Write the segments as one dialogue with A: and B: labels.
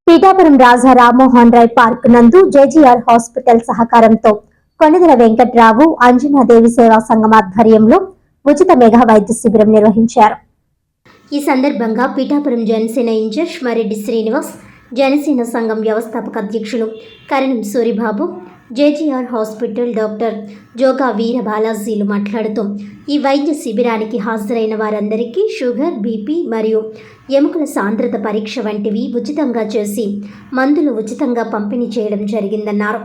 A: Pithapuram Raja Rammohan Roy park నందు జేజీఆర్ hospital సహకారంతో కొణిదెల వెంకట్రావు అంజనాదేవి సేవా సంఘం ఆధ్వర్యంలో ఉచిత మెగా వైద్య శిబిరం నిర్వహించారు. ఈ సందర్భంగా పీఠాపురం జనసేన ఇన్ఛార్జ్ మరెడ్డి శ్రీనివాస్, జనసేన సంఘం వ్యవస్థాపక అధ్యక్షులు కరణం సూరిబాబు, జేజీఆర్ హాస్పిటల్ డాక్టర్ జోగా వీర బాలాజీలు మాట్లాడుతూ ఈ వైద్య శిబిరానికి హాజరైన వారందరికీ షుగర్, బీపీ మరియు ఎముకల సాంద్రత పరీక్ష వంటివి ఉచితంగా చేసి మందులు ఉచితంగా పంపిణీ చేయడం జరిగిందన్నారు.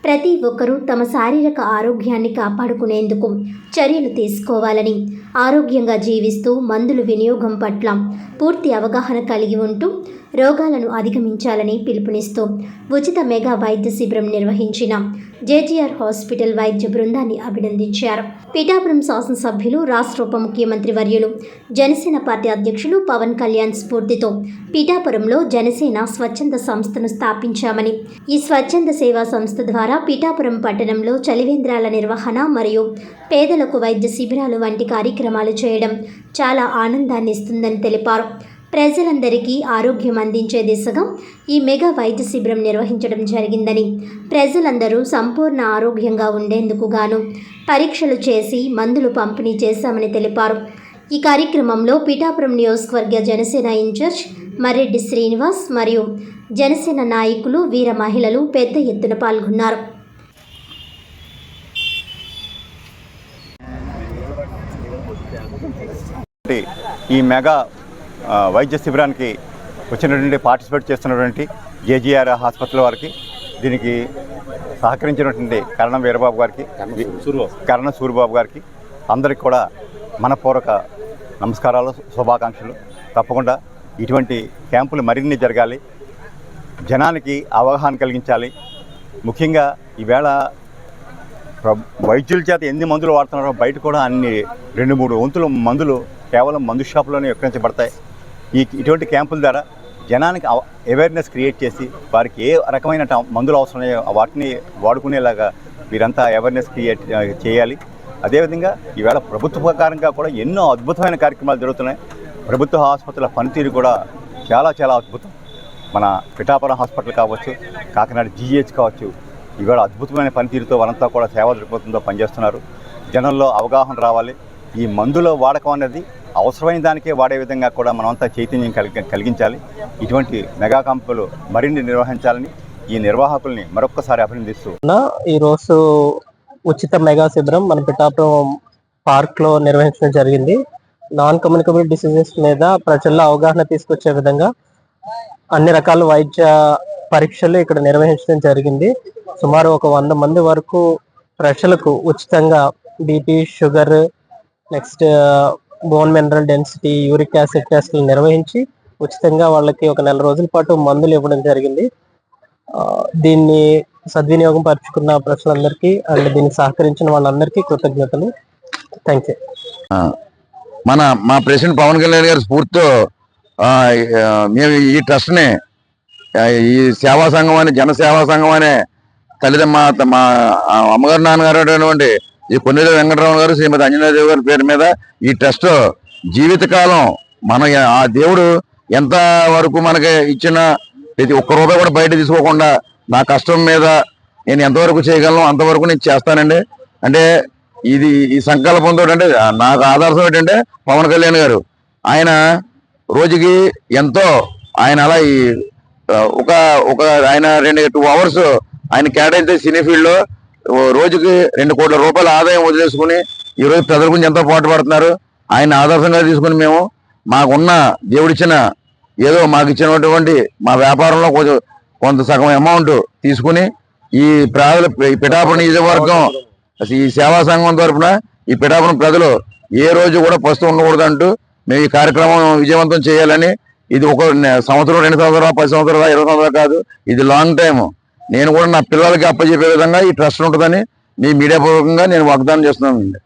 A: ప్రతి ఒక్కరూ తమ శారీరక ఆరోగ్యాన్ని కాపాడుకునేందుకు చర్యలు తీసుకోవాలని, ఆరోగ్యంగా జీవిస్తూ మందుల వినియోగం పట్ల పూర్తి అవగాహన కలిగి ఉంటూ రోగాలను అధిగమించాలని పిలుపునిస్తూ ఉచిత మెగా వైద్య శిబిరం నిర్వహించిన జేజీఆర్ హాస్పిటల్ వైద్య బృందాన్ని అభినందించారు. పీఠాపురం శాసనసభ్యులు, రాష్ట్ర ఉప ముఖ్యమంత్రి వర్యులు, జనసేన పార్టీ అధ్యక్షులు పవన్ కళ్యాణ్ స్ఫూర్తితో పీఠాపురంలో జనసేన స్వచ్ఛంద సంస్థను స్థాపించామని, ఈ స్వచ్ఛంద సేవా సంస్థ ద్వారా పీఠాపురం పట్టణంలో చలివేంద్రాల నిర్వహణ మరియు పేదలకు వైద్య శిబిరాలు వంటి కార్యక్రమాలు చేయడం చాలా ఆనందాన్ని ఇస్తుందని తెలిపారు. ప్రజలందరికీ ఆరోగ్యం అందించే దిశగా ఈ మెగా వైద్య శిబిరం నిర్వహించడం జరిగిందని, ప్రజలందరూ సంపూర్ణ ఆరోగ్యంగా ఉండేందుకు గాను పరీక్షలు చేసి మందులు పంపిణీ చేశామని తెలిపారు. ఈ కార్యక్రమంలో పీఠాపురం నియోజకవర్గ జనసేన ఇన్ఛార్జ్ మరెడ్డి శ్రీనివాస్ మరియు జనసేన నాయకులు, వీర మహిళలు పెద్ద ఎత్తున పాల్గొన్నారు.
B: ఈ మెగా వైద్య శిబిరానికి వచ్చినటువంటి పార్టిసిపేట్ చేస్తున్నటువంటి జేజీఆర్ హాస్పిటల్ వారికి, దీనికి సహకరించినటువంటి కరణం వీరబాబు గారికి, కరణం సూరిబాబు గారికి అందరికి కూడా మనపూర్వక నమస్కారాలు, శుభాకాంక్షలు. తప్పకుండా ఇటువంటి క్యాంపులు మరిన్ని జరగాలి, జనానికి అవగాహన కలిగించాలి. ముఖ్యంగా ఈవేళ వైద్యుల చేత ఎన్ని మందులు వాడుతున్నారో బయట కూడా అన్ని 2-3 వంతుల మందులు కేవలం మందు షాపులోనే విక్రయించబడతాయి. ఇటువంటి క్యాంపుల ద్వారా జనానికి అవేర్నెస్ క్రియేట్ చేసి వారికి ఏ రకమైన మందులు అవసరమయ్యో వాటిని వాడుకునేలాగా వీరంతా అవేర్నెస్ క్రియేట్ చేయాలి. అదేవిధంగా ఈవేళ ప్రభుత్వ ప్రకారంగా కూడా ఎన్నో అద్భుతమైన కార్యక్రమాలు జరుగుతున్నాయి. ప్రభుత్వ హాస్పిటల్ పనితీరు కూడా చాలా చాలా అద్భుతం. మన పిఠాపురం హాస్పిటల్ కావచ్చు, కాకినాడ జీహెచ్ కావచ్చు, ఈవేళ అద్భుతమైన పనితీరుతో వారంతా కూడా సేవా దృక్పథంతో పనిచేస్తున్నారు. జనంలో అవగాహన రావాలి. ఈ మందుల వాడకం అనేది అవసరమైన దానికే వాడే విధంగా కూడా మనమంతా చైతన్యం కలిగించాలి. ఇటువంటి మెగా క్యాంపులు మరిన్ని నిర్వహించాలని ఈ నిర్వాహకుల్ని మరొక్కసారి అభినందిస్తూ,
C: ఈరోజు ఉచిత మెగా శిబిరం మన పిఠాపురం పార్క్లో నిర్వహించడం జరిగింది. నాన్ కమ్యూనికబుల్ డిసీజెస్ మీద ప్రజల్లో అవగాహన తీసుకొచ్చే విధంగా అన్ని రకాల వైద్య పరీక్షలు ఇక్కడ నిర్వహించడం జరిగింది. సుమారు ఒక 100 మంది వరకు ప్రజలకు ఉచితంగా BP, sugar, next bone mineral density, uric acid టెస్టులు నిర్వహించి ఉచితంగా వాళ్ళకి ఒక 4 రోజుల పాటు మందులు ఇవ్వడం జరిగింది. దీన్ని సద్వినియోగం పరుచుకున్న ప్రజలందరికీ అండ్ దీనికి సహకరించిన వాళ్ళందరికీ కృతజ్ఞతలు. Thank you.
D: మా ప్రెసిడెంట్ పవన్ కళ్యాణ్ గారి స్ఫూర్తితో మేము ఈ ట్రస్ట్ని, ఈ సేవా సంఘం అని, జనసేవా సంఘం అనే మా అమ్మగారు, నాన్నగారు అటువంటి ఈ కొణిదెల వెంకటరావు గారు, శ్రీమతి అంజనాదేవి గారి పేరు మీద ఈ ట్రస్ట్ జీవితకాలం మన ఆ దేవుడు ఎంత వరకు మనకి ఇచ్చిన ప్రతి ఒక్క రూపాయి కూడా బయట తీసుకోకుండా నా కష్టం మీద నేను ఎంతవరకు చేయగలను అంతవరకు నేను చేస్తానండి. అంటే ఇది ఈ సంకల్పంతో, అంటే నాకు ఆదర్శం ఏంటంటే పవన్ కళ్యాణ్ గారు. ఆయన రోజుకి ఎంతో ఆయన అలా ఈ ఒక ఆయన 2 hours ఆయన కేటాయితే సినీ ఫీల్డ్ లో రోజుకి 2 కోట్ల రూపాయల ఆదాయం వదిలేసుకుని ఈరోజు ప్రజల గురించి ఎంతో పాటుపడుతున్నారు. ఆయన ఆదర్శంగా తీసుకుని మేము మాకున్న దేవుడిచ్చిన ఏదో మాకు ఇచ్చినటువంటి మా వ్యాపారంలో కొంత సగం అమౌంట్ తీసుకుని ఈ పిఠాపురం నియోజకవర్గం ఈ సేవా సంఘం తరఫున ఈ పిఠాపురం ప్రజలు ఏ రోజు కూడా పస్తు ఉండకూడదంటూ మేము ఈ కార్యక్రమం విజయవంతం చేయాలని, ఇది ఒక సంవత్సరం, 2 సంవత్సరాలు, 10 సంవత్సరాలు, 20 సంవత్సరాలు కాదు, ఇది లాంగ్ టైం. నేను కూడా నా పిల్లలకి అప్పచెప్పే విధంగా ఈ ట్రస్ట్ ఉంటుందని మీ మీడియా పూర్వకంగా నేను వాగ్దానం చేస్తున్నాను.